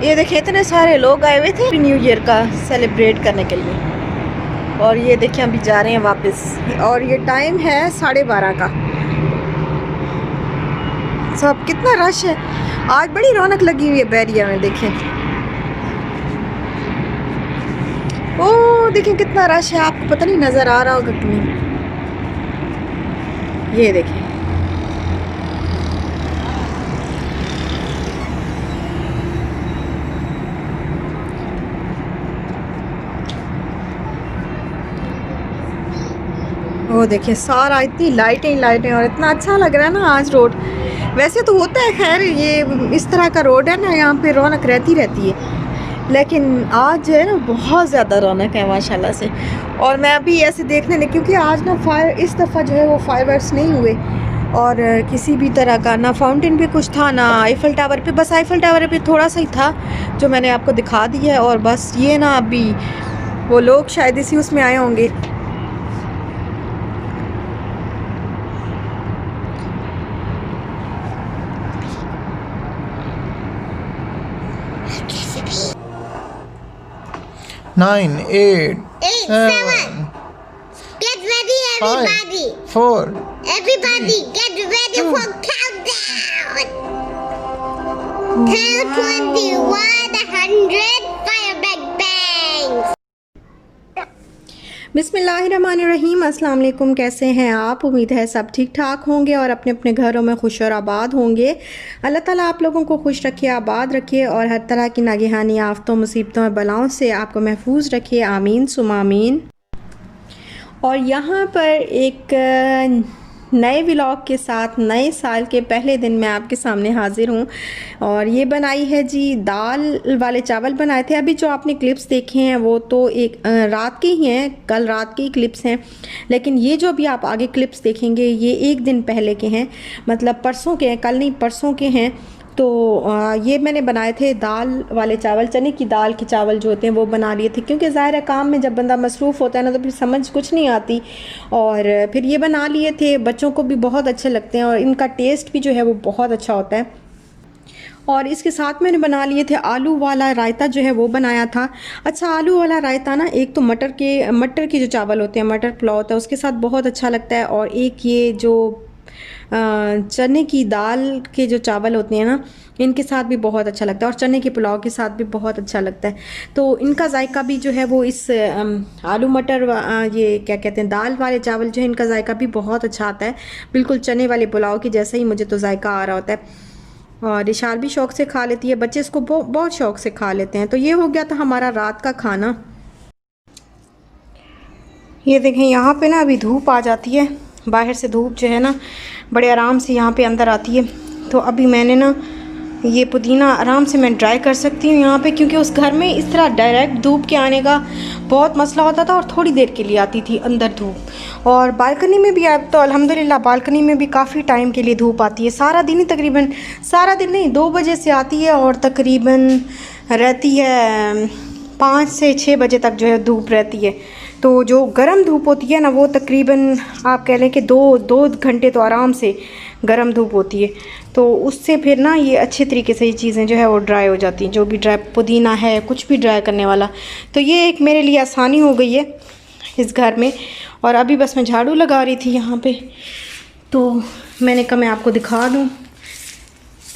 ये देखिए इतने सारे लोग आए हुए थे न्यू ईयर का सेलिब्रेट करने के लिए। और ये देखिए अभी जा रहे हैं वापस। और ये टाइम है 12:30 का। सब कितना रश है आज, बड़ी रौनक लगी हुई है बैरिया में। देखें ओ देखें कितना रश है, आपको पता नहीं नज़र आ रहा होगा कि नहीं। ये देखें वो देखिए सारा इतनी लाइटें लाइटें, और इतना अच्छा लग रहा है ना आज रोड। वैसे तो होता है खैर ये इस तरह का रोड है ना, यहाँ पे रौनक रहती रहती है, लेकिन आज जो है ना बहुत ज़्यादा रौनक है माशाल्लाह से। और मैं अभी ऐसे देखने लगी क्योंकि आज ना इस दफ़ा जो है वो फायरवर्क्स नहीं हुए, और किसी भी तरह का ना फाउंटेन पे कुछ था ना आईफल टावर पे। बस आईफल टावर पे थोड़ा सा ही था जो मैंने आपको दिखा दिया है। और बस ये ना अभी वो लोग शायद इसी उसमें आए होंगे। Nine, eight, Eight, seven, Get ready, everybody. 5, 4, Everybody, get ready for countdown. Count 21, 100, fire bang bangs. बिस्मिल्लाहिर्रहमानिर्रहीम। अस्सलाम वालेकुम। कैसे हैं आप? उम्मीद है सब ठीक ठाक होंगे और अपने अपने घरों में खुश और आबाद होंगे। अल्लाह ताला आप लोगों को खुश रखे, आबाद रखे और हर तरह की नागहानी आफतों, मुसीबतों और बलाओं से आपको महफूज रखे। आमीन सुमा आमीन। और यहाँ पर एक नए व्लॉग के साथ नए साल के पहले दिन मैं आपके सामने हाज़िर हूँ। और ये बनाई है जी दाल वाले चावल बनाए थे। अभी जो आपने क्लिप्स देखे हैं वो तो एक रात के ही हैं, कल रात के ही क्लिप्स हैं। लेकिन ये जो भी आप आगे क्लिप्स देखेंगे ये एक दिन पहले के हैं, मतलब परसों के हैं, कल नहीं परसों के हैं। तो ये मैंने बनाए थे दाल वाले चावल, चने की दाल के चावल जो होते हैं वो बना लिए थे, क्योंकि ज़ाहिर है काम में जब बंदा मसरूफ़ होता है ना तो फिर समझ कुछ नहीं आती। और फिर ये बना लिए थे, बच्चों को भी बहुत अच्छे लगते हैं और इनका टेस्ट भी जो है वो बहुत अच्छा होता है। और इसके साथ मैंने बना लिए थे आलू वाला रायता जो है वो बनाया था। अच्छा आलू वाला रायता ना एक तो मटर के जो चावल होते हैं, मटर पुलाव होता है उसके साथ बहुत अच्छा लगता है। और एक ये जो चने की दाल के जो चावल होते हैं ना इनके साथ भी बहुत अच्छा लगता है, और चने के पुलाव के साथ भी बहुत अच्छा लगता है। तो इनका जायका भी जो है वो इस आलू मटर ये क्या कहते हैं दाल वाले चावल जो है इनका जायका भी बहुत अच्छा आता है, बिल्कुल चने वाले पुलाव की जैसा ही मुझे तो जायका आ रहा होता है। और इशार भी शौक़ से खा लेती है, बच्चे इसको बहुत शौक़ से खा लेते हैं। तो ये हो गया था हमारा रात का खाना। ये देखें यहाँ पे ना अभी धूप आ जाती है, बाहर से धूप जो है ना बड़े आराम से यहाँ पे अंदर आती है। तो अभी मैंने ना ये पुदीना आराम से मैं ड्राई कर सकती हूँ यहाँ पे, क्योंकि उस घर में इस तरह डायरेक्ट धूप के आने का बहुत मसला होता था और थोड़ी देर के लिए आती थी अंदर धूप। और बालकनी में भी अब तो अल्हम्दुलिल्लाह बालकनी में भी काफ़ी टाइम के लिए धूप आती है, सारा दिन ही तकरीबन, सारा दिन नहीं 2 बजे से आती है और तकरीबन रहती है 5 से 6 बजे तक जो है धूप रहती है। तो जो गर्म धूप होती है ना वो तकरीबन आप कह लें कि दो घंटे तो आराम से गर्म धूप होती है। तो उससे फिर ना ये अच्छे तरीके से ये चीज़ें जो है वो ड्राई हो जाती हैं, जो भी ड्राई पुदीना है कुछ भी ड्राई करने वाला। तो ये एक मेरे लिए आसानी हो गई है इस घर में। और अभी बस मैं झाड़ू लगा रही थी यहाँ पे, तो मैंने कहा मैं आपको दिखा दूँ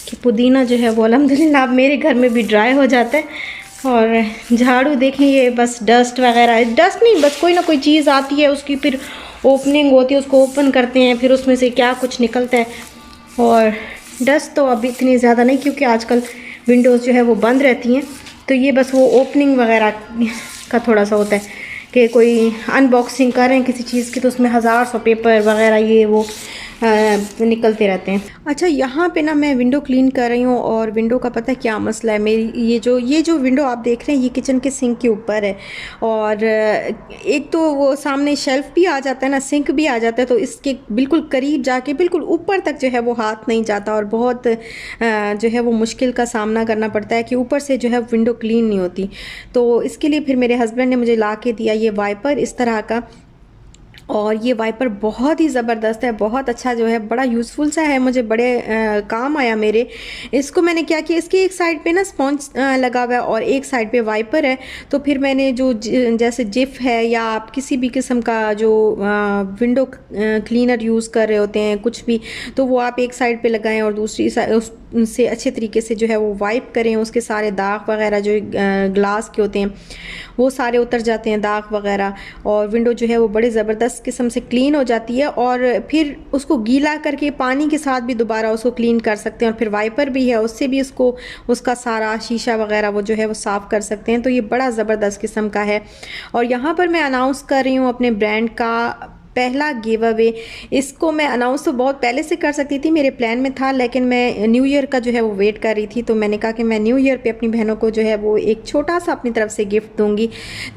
कि पुदीना जो है वो अल्हम्दुलिल्लाह अब मेरे घर में भी ड्राई हो जाता है। और झाड़ू देखें ये बस डस्ट वगैरह, डस्ट नहीं बस कोई ना कोई चीज़ आती है उसकी फिर ओपनिंग होती है, उसको ओपन करते हैं फिर उसमें से क्या कुछ निकलता है। और डस्ट तो अभी इतनी ज़्यादा नहीं क्योंकि आजकल विंडोज़ जो है वो बंद रहती हैं। तो ये बस वो ओपनिंग वगैरह का थोड़ा सा होता है कि कोई अनबॉक्सिंग कर रहे हैं किसी चीज़ की तो उसमें हज़ार सौ पेपर वगैरह ये वो निकलते रहते हैं। अच्छा यहाँ पे ना मैं विंडो क्लीन कर रही हूँ, और विंडो का पता है क्या मसला है, मेरी ये जो विंडो आप देख रहे हैं ये किचन के सिंक के ऊपर है। और एक तो वो सामने शेल्फ भी आ जाता है ना, सिंक भी आ जाता है, तो इसके बिल्कुल करीब जाके बिल्कुल ऊपर तक जो है वो हाथ नहीं जाता और बहुत जो है वो मुश्किल का सामना करना पड़ता है कि ऊपर से जो है विंडो क्लीन नहीं होती। तो इसके लिए फिर मेरे हस्बैंड ने मुझे ला के दिया ये वाइपर इस तरह का। और ये वाइपर बहुत ही ज़बरदस्त है, बहुत अच्छा जो है, बड़ा यूज़फुल सा है, मुझे बड़े काम आया मेरे। इसको मैंने क्या किया, इसकी एक साइड पे ना स्पॉन्ज लगा हुआ है और एक साइड पे वाइपर है। तो फिर मैंने जो जैसे जिफ है या आप किसी भी किस्म का जो विंडो क्लीनर यूज़ कर रहे होते हैं कुछ भी, तो वो आप एक साइड पे लगाएं और दूसरी उससे अच्छे तरीके से जो है वो वाइप करें। उसके सारे दाग वगैरह जो ग्लास के होते हैं वो सारे उतर जाते हैं, दाग वगैरह, और विंडो जो है वो बड़े ज़बरदस्त किस्म से क्लीन हो जाती है। और फिर उसको गीला करके पानी के साथ भी दोबारा उसको क्लीन कर सकते हैं। और फिर वाइपर भी है, उससे भी उसको उसका सारा शीशा वगैरह वो जो है वो साफ़ कर सकते हैं। तो ये बड़ा ज़बरदस्त किस्म का है। और यहाँ पर मैं अनाउंस कर रही हूँ अपने ब्रांड का पहला गिव अवे। इसको मैं अनाउंस तो बहुत पहले से कर सकती थी, मेरे प्लान में था, लेकिन मैं न्यू ईयर का जो है वो वेट कर रही थी। तो मैंने कहा कि मैं न्यू ईयर पे अपनी बहनों को जो है वो एक छोटा सा अपनी तरफ से गिफ्ट दूंगी।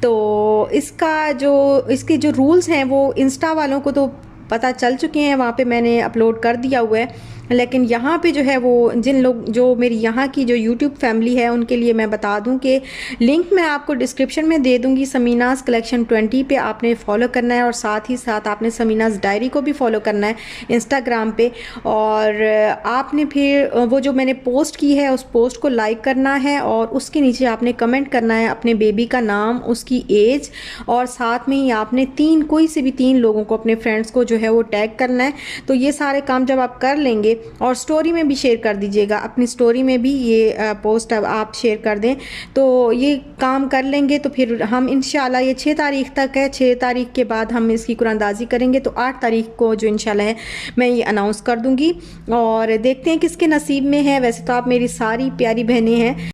तो इसके जो रूल्स हैं वो इंस्टा वालों को तो पता चल चुके हैं, वहाँ पे मैंने अपलोड कर दिया हुआ है। लेकिन यहाँ पे जो है वो जिन लोग जो मेरी यहाँ की जो यूट्यूब फैमिली है उनके लिए मैं बता दूं कि लिंक मैं आपको डिस्क्रिप्शन में दे दूंगी। समीनास कलेक्शन 20 पे आपने फॉलो करना है और साथ ही साथ आपने समीनास डायरी को भी फॉलो करना है इंस्टाग्राम पे। और आपने फिर वो जो मैंने पोस्ट की है उस पोस्ट को लाइक करना है और उसके नीचे आपने कमेंट करना है अपने बेबी का नाम, उसकी एज, और साथ में ही आपने कोई से भी 3 लोगों को, अपने फ्रेंड्स को जो है वो टैग करना है। तो ये सारे काम जब आप कर लेंगे और स्टोरी में भी शेयर कर दीजिएगा, अपनी स्टोरी में भी ये पोस्ट अब आप शेयर कर दें, तो ये काम कर लेंगे तो फिर हम इंशाल्लाह, ये 6 तारीख तक है, 6 तारीख के बाद हम इसकी कुरानदाजी करेंगे। तो 8 तारीख को जो इंशाल्लाह है मैं ये अनाउंस कर दूंगी और देखते हैं किसके नसीब में है। वैसे तो आप मेरी सारी प्यारी बहनें हैं।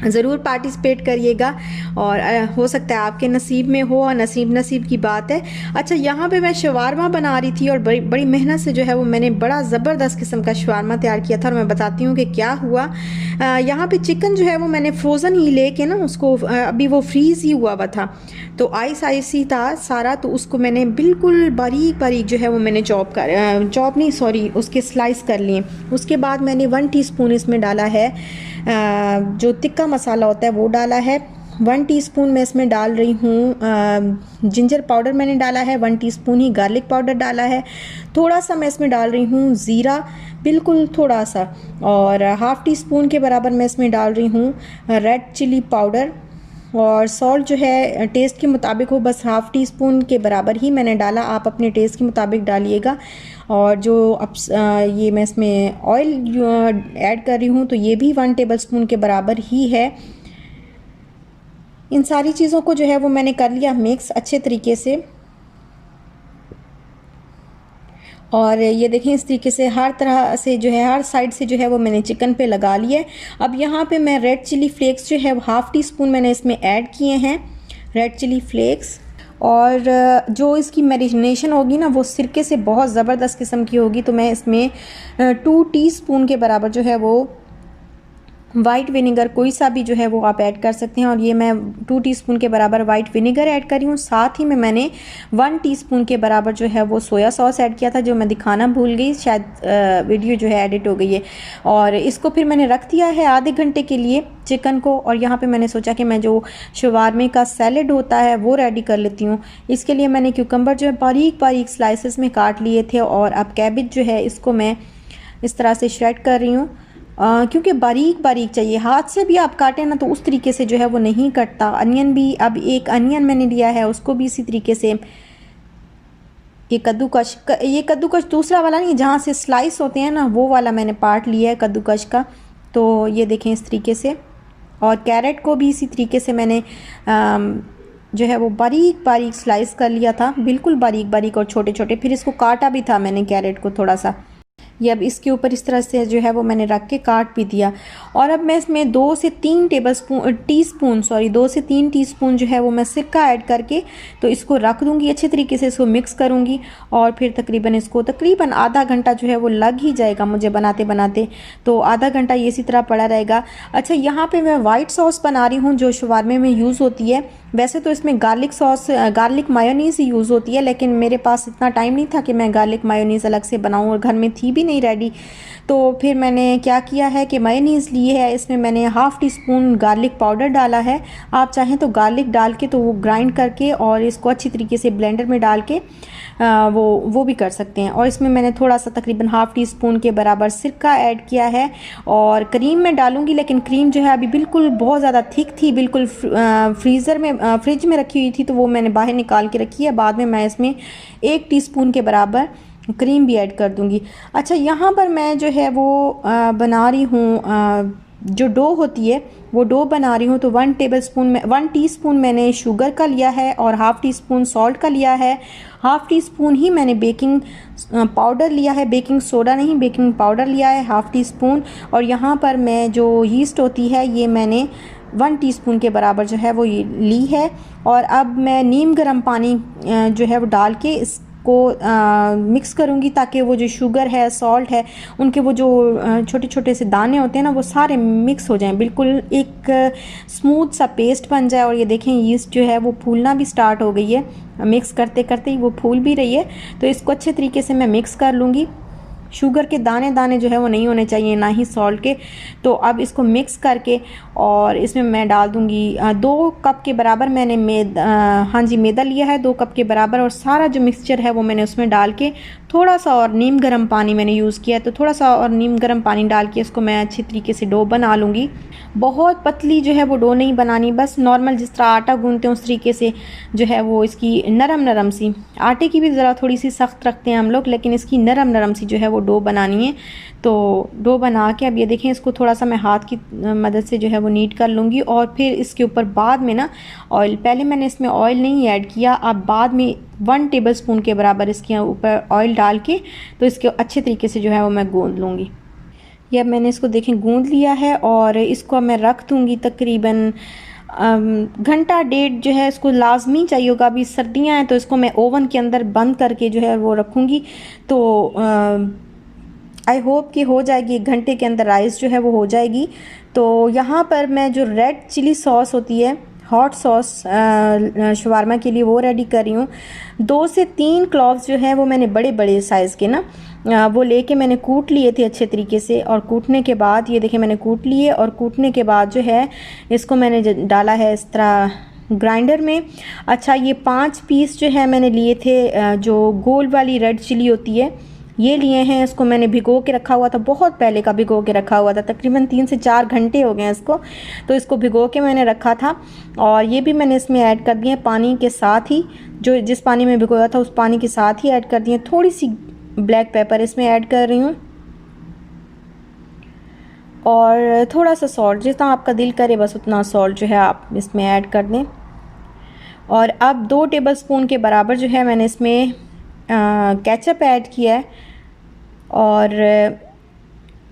ज़रूर पार्टिसिपेट करिएगा और हो सकता है आपके नसीब में हो, और नसीब की बात है। अच्छा, यहाँ पे मैं शवारमा बना रही थी और बड़ी मेहनत से जो है वो मैंने बड़ा ज़बरदस्त किस्म का शवारमा तैयार किया था। और मैं बताती हूँ कि क्या हुआ। यहाँ पे चिकन जो है वो मैंने फ्रोज़न ही लेके ना उसको अभी वो फ्रीज़ ही हुआ हुआ था, तो आइस ही था सारा। तो उसको मैंने बिल्कुल बारीक बारीक जो है वो मैंने उसके स्लाइस कर लिए। उसके बाद मैंने 1 टीस्पून इसमें डाला है जो तिक्का मसाला होता है वो डाला है। 1 टीस्पून मैं इसमें डाल रही हूँ जिंजर पाउडर मैंने डाला है, 1 टीस्पून ही गार्लिक पाउडर डाला है। थोड़ा सा मैं इसमें डाल रही हूँ ज़ीरा, बिल्कुल थोड़ा सा, और ½ टीस्पून के बराबर मैं इसमें डाल रही हूँ रेड चिली पाउडर। और सॉल्ट जो है टेस्ट के मुताबिक हो, बस ½ टीस्पून के बराबर ही मैंने डाला, आप अपने टेस्ट के मुताबिक डालिएगा। और जो अब ये मैं इसमें ऑयल ऐड कर रही हूँ तो ये भी 1 टेबलस्पून के बराबर ही है। इन सारी चीज़ों को जो है वो मैंने कर लिया मिक्स अच्छे तरीके से। और ये देखें इस तरीके से हर तरह से जो है हर साइड से जो है वो मैंने चिकन पे लगा लिया है। अब यहाँ पे मैं रेड चिली फ्लेक्स जो है वो ½ टीस्पून मैंने इसमें ऐड किए हैं, रेड चिली फ्लेक्स। और जो इसकी मैरिनेशन होगी ना वो सिरके से बहुत ज़बरदस्त किस्म की होगी। तो मैं इसमें 2 टीस्पून के बराबर जो है वो वाइट विनेगर कोई सा भी जो है वो आप ऐड कर सकते हैं। और ये मैं 2 टीस्पून के बराबर वाइट विनेगर ऐड कर रही हूँ। साथ ही में मैंने 1 टीस्पून के बराबर जो है वो सोया सॉस ऐड किया था, जो मैं दिखाना भूल गई, शायद वीडियो जो है एडिट हो गई है। और इसको फिर मैंने रख दिया है आधे घंटे के लिए चिकन को। और यहाँ पे मैंने सोचा कि मैं जो शवारमे का सैलेड होता है वो रेडी कर लेती हूँ। इसके लिए मैंने क्यूकम्बर जो है बारीक बारीक स्लाइसेस में काट लिए थे। और अब कैबेज जो है इसको मैं इस तरह से श्रेड कर रही हूँ, क्योंकि बारीक बारीक चाहिए। हाथ से भी आप काटें ना तो उस तरीके से जो है वो नहीं कटता। अनियन भी, अब एक अनियन मैंने लिया है उसको भी इसी तरीके से, ये कद्दूकश दूसरा वाला नहीं, जहाँ से स्लाइस होते हैं ना वो वाला मैंने पार्ट लिया है कद्दूकश का। तो ये देखें इस तरीके से। और कैरेट को भी इसी तरीके से मैंने जो है वो बारीक बारीक स्लाइस कर लिया था, बिल्कुल बारीक बारीक और छोटे छोटे। फिर इसको काटा भी था मैंने कैरेट को थोड़ा सा। ये अब इसके ऊपर इस तरह से जो है वो मैंने रख के काट भी दिया। और अब मैं इसमें 2 से 3 टीस्पून जो है वो मैं सिरका ऐड करके तो इसको रख दूँगी, अच्छे तरीके से इसको मिक्स करूँगी। और फिर तकरीबन आधा घंटा जो है वो लग ही जाएगा मुझे बनाते बनाते, तो आधा घंटा ये इसी तरह पड़ा रहेगा। अच्छा, यहाँ पे मैं वाइट सॉस बना रही हूँ जो शवारमे में यूज़ होती है। वैसे तो इसमें गार्लिक सॉस, गार्लिक मायोनीज़ ही यूज़ होती है, लेकिन मेरे पास इतना टाइम नहीं था कि मैं गार्लिक मायोनीज़ अलग से बनाऊँ, और घर में थी भी नहीं रेडी। तो फिर मैंने क्या किया है कि मायोनीज़ ली है, इसमें मैंने half tea spoon garlic powder डाला है। आप चाहें तो गार्लिक डाल के तो वो ग्राइंड करके और इसको अच्छी तरीके से ब्लेंडर में डाल के वो भी कर सकते हैं। और इसमें मैंने थोड़ा सा तकरीबन हाफ़ टी स्पून के बराबर सिरका ऐड किया है, और क्रीम में डालूंगी, लेकिन क्रीम जो है अभी बिल्कुल बहुत ज़्यादा थिक थी, बिल्कुल फ्रिज में रखी हुई थी, तो वो मैंने बाहर निकाल के रखी है। बाद में मैं इसमें 1 टीस्पून के बराबर क्रीम भी ऐड कर दूंगी। अच्छा, यहाँ पर मैं जो है वो बना रही हूँ, जो डो होती है वो डो बना रही हूँ। तो 1 टीस्पून मैंने शुगर का लिया है और हाफ़ टी स्पून सॉल्ट का लिया है। हाफ़ टी स्पून ही मैंने बेकिंग पाउडर लिया है, बेकिंग सोडा नहीं, बेकिंग पाउडर लिया है हाफ़ टी स्पून। और यहाँ पर मैं जो यीस्ट होती है ये मैंने 1 टीस्पून के बराबर जो है वो ये ली है। और अब मैं नीम गर्म पानी जो है वो डाल के इसको मिक्स करूँगी, ताकि वो जो शुगर है, सॉल्ट है, उनके वो जो छोटे छोटे से दाने होते हैं ना, वो सारे मिक्स हो जाएं, बिल्कुल एक स्मूथ सा पेस्ट बन जाए। और ये देखें यीस्ट जो है वो फूलना भी स्टार्ट हो गई है, मिक्स करते करते ही वो फूल भी रही है। तो इसको अच्छे तरीके से मैं मिक्स कर लूँगी। शुगर के दाने दाने जो है वो नहीं होने चाहिए, ना ही सॉल्ट के। तो अब इसको मिक्स करके और इसमें मैं डाल दूँगी 2 कप के बराबर मैंने मैदा लिया है, 2 कप के बराबर। और सारा जो मिक्सचर है वो मैंने उसमें डाल के थोड़ा सा और नीम गर्म पानी मैंने यूज़ किया है, तो थोड़ा सा और नीम गर्म पानी डाल के इसको मैं अच्छी तरीके से डो बना लूँगी। बहुत पतली जो है वो डो नहीं बनानी, बस नॉर्मल जिस तरह आटा गूंथते हैं उस तरीके से जो है वो इसकी नरम नरम सी, आटे की भी ज़रा थोड़ी सी सख्त रखते हैं हम लोग, लेकिन इसकी नरम नरम सी जो है वो डो बनानी है। तो डो बना के अब ये देखें, इसको थोड़ा सा मैं हाथ की मदद से जो है वो नीट कर लूँगी। और फिर इसके ऊपर बाद में ना ऑयल, पहले मैंने इसमें ऑयल नहीं ऐड किया, अब बाद में 1 टेबलस्पून के बराबर इसके ऊपर ऑयल डाल के तो इसके अच्छे तरीके से जो है वो मैं गूंद लूँगी। या मैंने इसको देखें गूंद लिया है, और इसको मैं रख दूँगी तकरीबन घंटा डेढ़ जो है इसको लाजमी चाहिए होगा। अभी सर्दियाँ हैं तो इसको मैं ओवन के अंदर बंद करके जो है वो रखूँगी। तो आई होप कि हो जाएगी, 1 घंटे के अंदर राइस जो है वो हो जाएगी। तो यहाँ पर मैं जो रेड चिली सॉस होती है, हॉट सॉस शवारमा के लिए, वो रेडी कर रही हूँ। 2 से 3 क्लॉव्स जो है वो मैंने बड़े बड़े साइज़ के ना वो लेके मैंने कूट लिए थे अच्छे तरीके से। और कूटने के बाद ये देखें मैंने कूट लिए, और कूटने के बाद जो है इसको मैंने डाला है इस तरह ग्राइंडर में। अच्छा, ये 5 पीस जो है मैंने लिए थे, जो गोल वाली रेड चिली होती है, ये लिए हैं। इसको मैंने भिगो के रखा हुआ था, बहुत पहले का भिगो के रखा हुआ था, तकरीबन 3 से 4 घंटे हो गए इसको। तो इसको भिगो के मैंने रखा था, और ये भी मैंने इसमें ऐड कर दिए पानी के साथ ही, जो जिस पानी में भिगोया था उस पानी के साथ ही ऐड कर दिए। थोड़ी सी ब्लैक पेपर इसमें ऐड कर रही हूँ, और थोड़ा सा सॉल्ट, जितना आपका दिल करे बस उतना सॉल्ट जो है आप इसमें ऐड कर दें। और अब 2 टेबलस्पून के बराबर जो है मैंने इसमें केचप ऐड किया है। और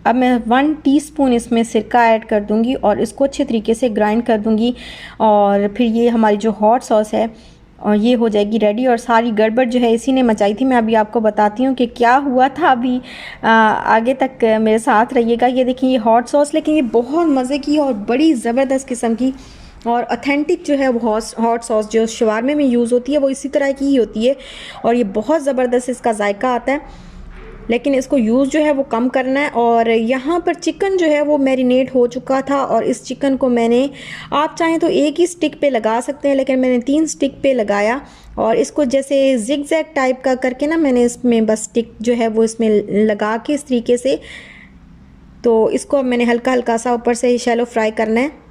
अब मैं 1 टीस्पून इसमें सिरका ऐड कर दूंगी, और इसको अच्छे तरीके से ग्राइंड कर दूंगी। और फिर ये हमारी जो हॉट सॉस है और ये हो जाएगी रेडी। और सारी गड़बड़ जो है इसी ने मचाई थी। मैं अभी आपको बताती हूँ कि क्या हुआ था। अभी आगे तक मेरे साथ रहिएगा। ये देखिए ये हॉट सॉस, लेकिन ये बहुत मज़े की और बड़ी ज़बरदस्त किस्म की और ऑथेंटिक जो है वो हॉट सॉस जो शवारमे में यूज़ होती है वो इसी तरह की ही होती है, और ये बहुत ज़बरदस्त इसका जायका आता है। लेकिन इसको यूज़ जो है वो कम करना है। और यहाँ पर चिकन जो है वो मैरिनेट हो चुका था, और इस चिकन को मैंने, आप चाहें तो 1 ही स्टिक पे लगा सकते हैं, लेकिन मैंने 3 स्टिक पे लगाया। और इसको जैसे जिग जैग टाइप का करके ना मैंने इसमें बस स्टिक जो है वो इसमें लगा के इस तरीके से, तो इसको मैंने हल्का हल्का सा ऊपर से शैलो फ्राई करना है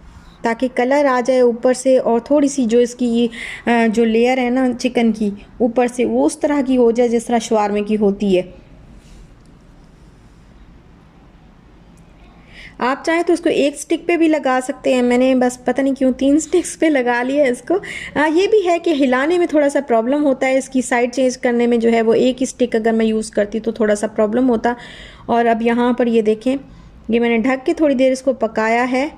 ताकि कलर आ जाए ऊपर से, और थोड़ी सी जो इसकी जो लेयर है ना चिकन की ऊपर से वो उस तरह की हो जाए जिस तरह शवारमे की होती है। आप चाहें तो इसको 1 स्टिक पे भी लगा सकते हैं। मैंने बस पता नहीं क्यों 3 स्टिक्स पे लगा लिया इसको। ये भी है कि हिलाने में थोड़ा सा प्रॉब्लम होता है, इसकी साइड चेंज करने में जो है वो 1 ही स्टिक अगर मैं यूज़ करती तो थोड़ा सा प्रॉब्लम होता। और अब यहाँ पर ये देखें, ये मैंने ढक के थोड़ी देर इसको पकाया है,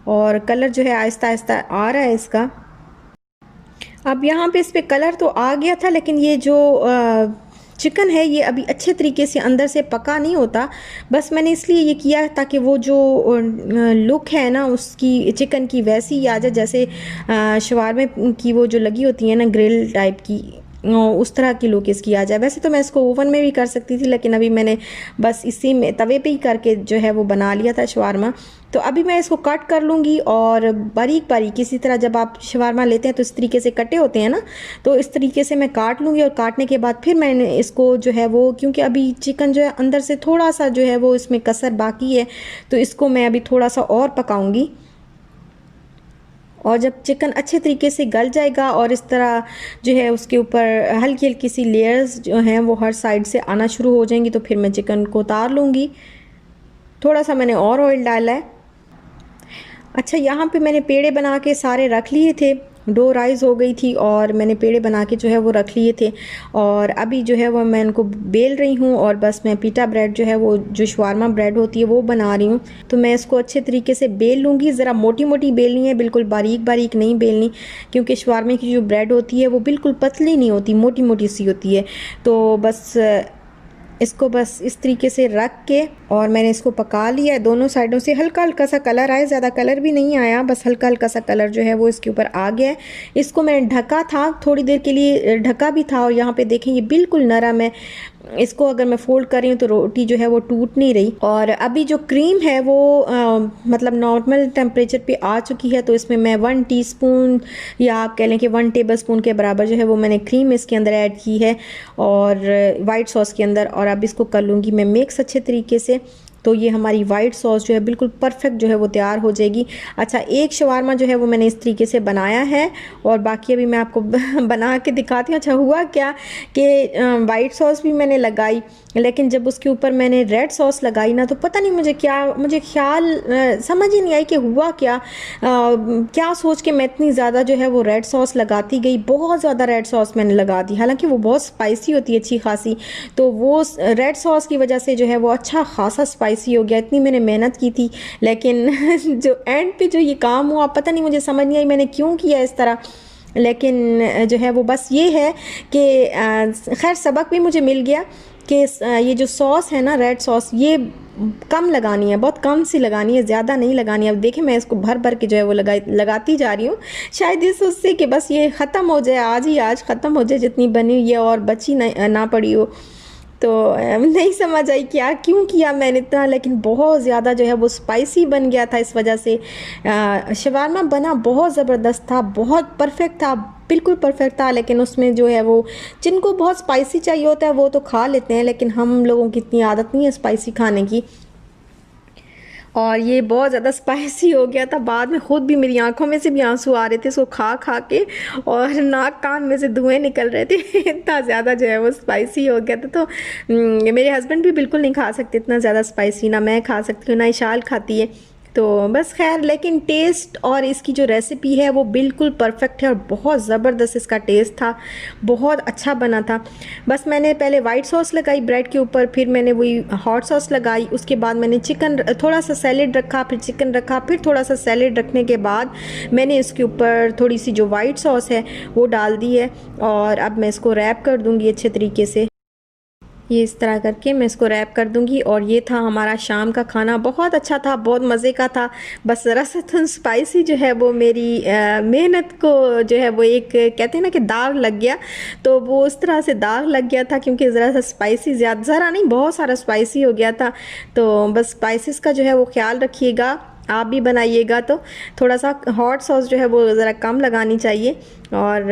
और कलर जो है आहिस्ता आहिस्ता आ रहा है इसका। अब यहाँ पे इस पर कलर तो आ गया था, लेकिन ये जो चिकन है ये अभी अच्छे तरीके से अंदर से पका नहीं होता, बस मैंने इसलिए ये किया ताकि वो जो लुक है ना उसकी चिकन की वैसी ही आ जाए जैसे शवारमे की वो जो लगी होती है ना ग्रिल टाइप की, उस तरह की लुक इसकी आ जाए। वैसे तो मैं इसको ओवन में भी कर सकती थी, लेकिन अभी मैंने बस इसी में तवे पे ही करके जो है वो बना लिया था शवारमा। तो अभी मैं इसको कट कर लूँगी और बारीक बारीक इसी तरह जब आप शवारमा लेते हैं तो इस तरीके से कटे होते हैं ना, तो इस तरीके से मैं काट लूँगी। और काटने के बाद फिर मैंने इसको जो है वो, क्योंकि अभी चिकन जो है अंदर से थोड़ा सा जो है वो इसमें कसर बाकी है, तो इसको मैं अभी थोड़ा सा और पकाऊँगी। और जब चिकन अच्छे तरीके से गल जाएगा और इस तरह जो है उसके ऊपर हल्की हल्की सी लेयर्स जो हैं वो हर साइड से आना शुरू हो जाएंगी, तो फिर मैं चिकन को उतार लूँगी। थोड़ा सा मैंने और ऑयल डाला है। अच्छा, यहाँ पे मैंने पेड़े बना के सारे रख लिए थे, डो राइस हो गई थी और मैंने पेड़े बना के जो है वो रख लिए थे। और अभी जो है वो मैं इनको बेल रही हूँ और बस मैं पीटा ब्रेड जो है वो जो शवारमा ब्रेड होती है वो बना रही हूँ। तो मैं इसको अच्छे तरीके से बेल लूँगी। ज़रा मोटी मोटी बेलनी है, बिल्कुल बारीक बारीक नहीं बेलनी, क्योंकि शवारमे की जो ब्रेड होती है वो बिल्कुल पतली नहीं होती, मोटी मोटी सी होती है। तो बस इसको बस इस तरीके से रख के और मैंने इसको पका लिया है। दोनों साइडों से हल्का हल्का सा कलर आया, ज़्यादा कलर भी नहीं आया, बस हल्का हल्का सा कलर जो है वो इसके ऊपर आ गया है। इसको मैंने ढका था, थोड़ी देर के लिए ढका भी था और यहाँ पे देखें ये बिल्कुल नरम है। इसको अगर मैं फोल्ड कर रही हूँ तो रोटी जो है वो टूट नहीं रही। और अभी जो क्रीम है वो मतलब नॉर्मल टेम्परेचर पे आ चुकी है, तो इसमें मैं 1 टीस्पून या आप कह लें कि 1 टेबलस्पून के बराबर जो है वो मैंने क्रीम इसके अंदर ऐड की है और वाइट सॉस के अंदर। और अब इसको कर लूँगी मैं मिक्स अच्छे तरीके से, तो ये हमारी वाइट सॉस जो है बिल्कुल परफेक्ट जो है वो तैयार हो जाएगी। अच्छा, एक शवारमा जो है वो मैंने इस तरीके से बनाया है और बाकी अभी मैं आपको बना के दिखाती हूँ। अच्छा, हुआ क्या कि वाइट सॉस भी मैंने लगाई, लेकिन जब उसके ऊपर मैंने रेड सॉस लगाई ना, तो पता नहीं मुझे ख्याल समझ ही नहीं आई कि हुआ क्या सोच के मैं इतनी ज़्यादा जो है वो रेड सॉस लगाती गई। बहुत ज़्यादा रेड सॉस मैंने लगा दी, हालांकि वो बहुत स्पाइसी होती है अच्छी खासी, तो वो रेड सॉस की वजह से जो है वो अच्छा खासा स्पाइसी हो गया। इतनी मैंने मेहनत की थी, लेकिन जो एंड पे जो ये काम हुआ पता नहीं, मुझे समझ नहीं आई मैंने क्यों किया इस तरह। लेकिन जो है वो बस ये है कि खैर सबक भी मुझे मिल गया कि ये जो सॉस है ना, रेड सॉस, ये कम लगानी है, बहुत कम सी लगानी है, ज़्यादा नहीं लगानी है। अब देखिए मैं इसको भर भर के जो है वो लगाती जा रही हूँ, शायद इस उससे कि बस ये ख़त्म हो जाए, आज ख़त्म हो जाए जितनी बनी हुई है और बची ना पड़ी हो। तो नहीं समझ आई क्यों किया मैंने इतना, लेकिन बहुत ज़्यादा जो है वो स्पाइसी बन गया था। इस वजह से शवारमा बना बहुत ज़बरदस्त था, बहुत परफेक्ट था, बिल्कुल परफेक्ट था। लेकिन उसमें जो है वो जिनको बहुत स्पाइसी चाहिए होता है वो तो खा लेते हैं, लेकिन हम लोगों की इतनी आदत नहीं है स्पाइसी खाने की। और ये बहुत ज़्यादा स्पाइसी हो गया था, बाद में ख़ुद भी मेरी आंखों में से भी आंसू आ रहे थे इसको खा के, और नाक कान में से धुएं निकल रहे थे इतना ज़्यादा जो है वो स्पाइसी हो गया था। तो मेरे हस्बैंड भी बिल्कुल नहीं खा सकते इतना ज़्यादा स्पाइसी, ना मैं खा सकती हूँ ना इशाल खाती है। तो बस खैर, लेकिन टेस्ट और इसकी जो रेसिपी है वो बिल्कुल परफेक्ट है और बहुत ज़बरदस्त इसका टेस्ट था, बहुत अच्छा बना था। बस मैंने पहले वाइट सॉस लगाई ब्रेड के ऊपर, फिर मैंने वही हॉट सॉस लगाई, उसके बाद मैंने चिकन थोड़ा सा सैलेड रखा, फिर चिकन रखा, फिर थोड़ा सा सैलेड रखने के बाद मैंने इसके ऊपर थोड़ी सी जो वाइट सॉस है वो डाल दी है। और अब मैं इसको रैप कर दूँगी अच्छे तरीके से, ये इस तरह करके मैं इसको रैप कर दूंगी। और ये था हमारा शाम का खाना, बहुत अच्छा था, बहुत मज़े का था। बस ज़रा सा तो स्पाइसी जो है वो मेरी मेहनत को जो है वो एक कहते हैं ना कि दाग लग गया, तो वो उस तरह से दाग लग गया था, क्योंकि ज़रा सा स्पाइसी ज़रा नहीं बहुत सारा स्पाइसी हो गया था। तो बस स्पाइसेस का जो है वो ख्याल रखिएगा, आप भी बनाइएगा तो थोड़ा सा हॉट सॉस जो है वो ज़रा कम लगानी चाहिए। और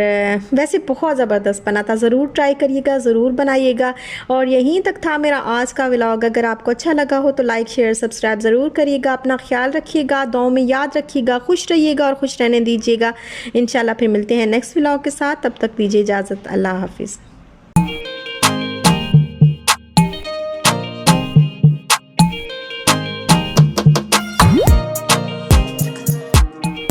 वैसे बहुत ज़बरदस्त बना था, ज़रूर ट्राई करिएगा, ज़रूर बनाइएगा। और यहीं तक था मेरा आज का व्लॉग। अगर आपको अच्छा लगा हो तो लाइक शेयर सब्सक्राइब ज़रूर करिएगा। अपना ख्याल रखिएगा, दुआओं में याद रखिएगा, खुश रहिएगा और खुश रहने दीजिएगा। इंशाल्लाह फिर मिलते हैं नेक्स्ट व्लॉग के साथ, तब तक दीजिए इजाज़त। अल्लाह हाफिज़।